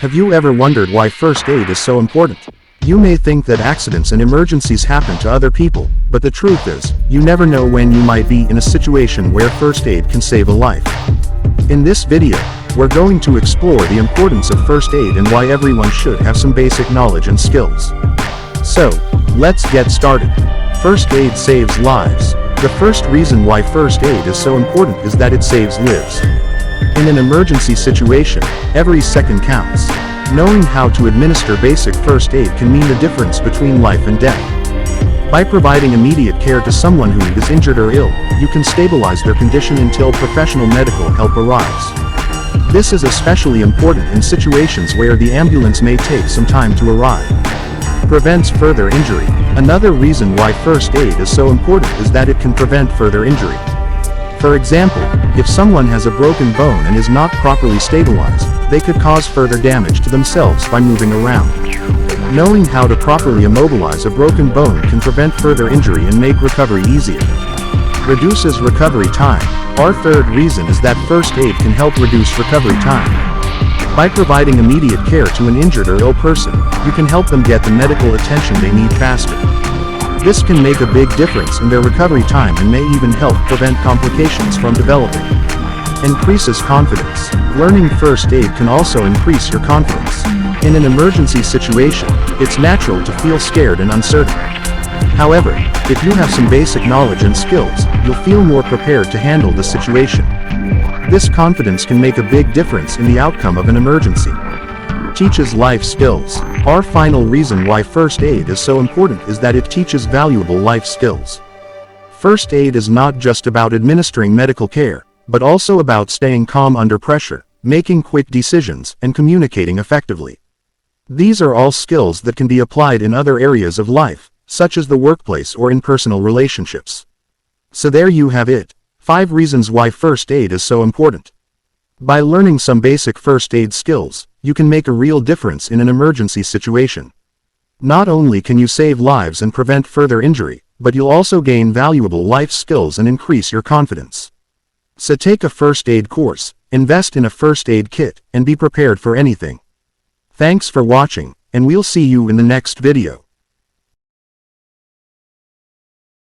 Have you ever wondered why first aid is so important? You may think that accidents and emergencies happen to other people, but the truth is, you never know when you might be in a situation where first aid can save a life. In this video, we're going to explore the importance of first aid and why everyone should have some basic knowledge and skills. So, let's get started. First aid saves lives. The first reason why first aid is so important is that it saves lives. In an emergency situation, every second counts. Knowing how to administer basic first aid can mean the difference between life and death. By providing immediate care to someone who is injured or ill, you can stabilize their condition until professional medical help arrives. This is especially important in situations where the ambulance may take some time to arrive. Prevents further injury. Another reason why first aid is so important is that it can prevent further injury. For example, if someone has a broken bone and is not properly stabilized, they could cause further damage to themselves by moving around. Knowing how to properly immobilize a broken bone can prevent further injury and make recovery easier. Reduces recovery time. Our third reason is that first aid can help reduce recovery time. By providing immediate care to an injured or ill person, you can help them get the medical attention they need faster. This can make a big difference in their recovery time and may even help prevent complications from developing. Increases confidence. Learning first aid can also increase your confidence. In an emergency situation, it's natural to feel scared and uncertain. However, if you have some basic knowledge and skills, you'll feel more prepared to handle the situation. This confidence can make a big difference in the outcome of an emergency. Teaches life skills. Our final reason why first aid is so important is that it teaches valuable life skills. First aid is not just about administering medical care, but also about staying calm under pressure, making quick decisions, and communicating effectively. These are all skills that can be applied in other areas of life, such as the workplace or in personal relationships. So there you have it. 5 reasons why first aid is so important. By learning some basic first aid skills, you can make a real difference in an emergency situation. Not only can you save lives and prevent further injury, but you'll also gain valuable life skills and increase your confidence. So take a first aid course, invest in a first aid kit, and be prepared for anything. Thanks for watching, and we'll see you in the next video.